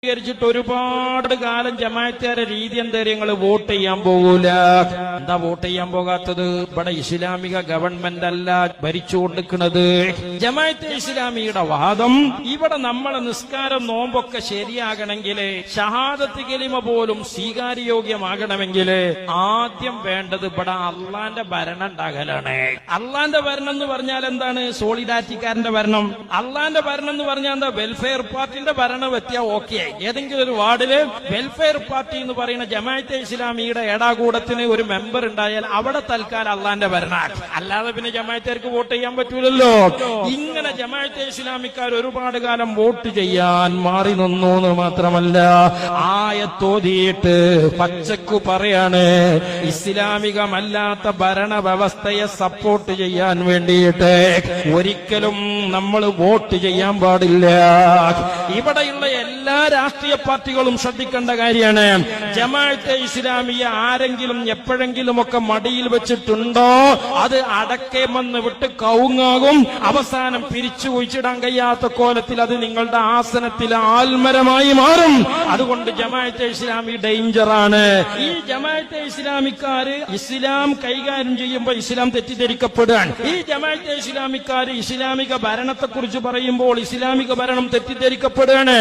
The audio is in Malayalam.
ഒരുപാട് കാലം ജമാഅത്തുകാരെ രീതി എന്താ നിങ്ങൾ വോട്ട് ചെയ്യാൻ പോകൂല. എന്താ വോട്ട് ചെയ്യാൻ പോകാത്തത്? ഇവിടെ ഇസ്ലാമിക ഗവൺമെന്റ് അല്ല ഭരിച്ചുകൊണ്ടിരിക്കുന്നത്. ജമാഅത്തെ ഇസ്ലാമിയുടെ വാദം ഇവിടെ നമ്മളെ നിസ്കാരം നോമ്പൊക്കെ ശരിയാകണമെങ്കിൽ, ഷഹാദത്ത് കലിമ പോലും സ്വീകാര്യയോഗ്യമാകണമെങ്കിൽ ആദ്യം വേണ്ടത് ഇവിടെ അള്ളാന്റെ ഭരണം ഉണ്ടാകലാണ്. അള്ളാന്റെ ഭരണം എന്ന് പറഞ്ഞാൽ എന്താണ്? സോളിഡാരിറ്റിക്കാരന്റെ ഭരണം. അള്ളാന്റെ ഭരണം എന്ന് പറഞ്ഞാൽ എന്താ? വെൽഫെയർ പാർട്ടിന്റെ ഭരണം എത്തിയാൽ ഓക്കെ. ഏതെങ്കിലും ഒരു വാർഡില് വെൽഫെയർ പാർട്ടി എന്ന് പറയുന്ന ജമാഅത്തെ ഇസ്ലാമിയുടെ ഏടാകൂടത്തിന് ഒരു മെമ്പർ ഉണ്ടായാൽ അവിടെ തൽക്കാലം അള്ളാന്റെ ഭരണം. അല്ലാതെ പിന്നെ ജമാഅത്തേർക്ക് വോട്ട് ചെയ്യാൻ പറ്റൂലല്ലോ. ഇങ്ങനെ ജമാഅത്തെ ഇസ്ലാമിക്കാർ ഒരുപാട് കാലം വോട്ട് ചെയ്യാൻ മാറി നിന്നു എന്ന് മാത്രമല്ല, ആയത്തോതിയിട്ട് പച്ചക്കു പറയാണ് ഇസ്ലാമികമല്ലാത്ത ഭരണ വ്യവസ്ഥയെ സപ്പോർട്ട് ചെയ്യാൻ വേണ്ടിയിട്ട് ഒരിക്കലും നമ്മൾ വോട്ട് ചെയ്യാൻ പാടില്ല. ഇവിടെയുള്ള എല്ലാ രാഷ്ട്രീയ പാർട്ടികളും ശ്രദ്ധിക്കേണ്ട കാര്യമാണ്. ജമാഅത്തെ ഇസ്ലാമിയെ ആരെങ്കിലും എപ്പോഴെങ്കിലും ഒക്കെ മടിയിൽ വെച്ചിട്ടുണ്ടോ അത് അടക്കേമെന്ന് വിട്ട് കവുങ്ങാകും. അവസാനം പിരിച്ചു കുഴിച്ചിടാൻ കഴിയാത്ത കോലത്തിൽ അത് നിങ്ങളുടെ ആസനത്തിൽ ആൽമരമായി മാറും. അതുകൊണ്ട് ജമാഅത്തെ ഇസ്ലാമി ഡേഞ്ചറാണ്. ഈ ജമാഅത്തെ ഇസ്ലാമിക്കാര് ഇസ്ലാം കൈകാര്യം ചെയ്യുമ്പോൾ ഇസ്ലാം തെറ്റിദ്ധരിക്കപ്പെടുകയാണ്. ഈ ജമാഅത്തെ ഇസ്ലാമിക്കാര് ഇസ്ലാമിക ഭരണത്തെക്കുറിച്ച് പറയുമ്പോൾ ഇസ്ലാമിക ഭരണം തെറ്റിദ്ധരിക്കപ്പെടുകയാണ്.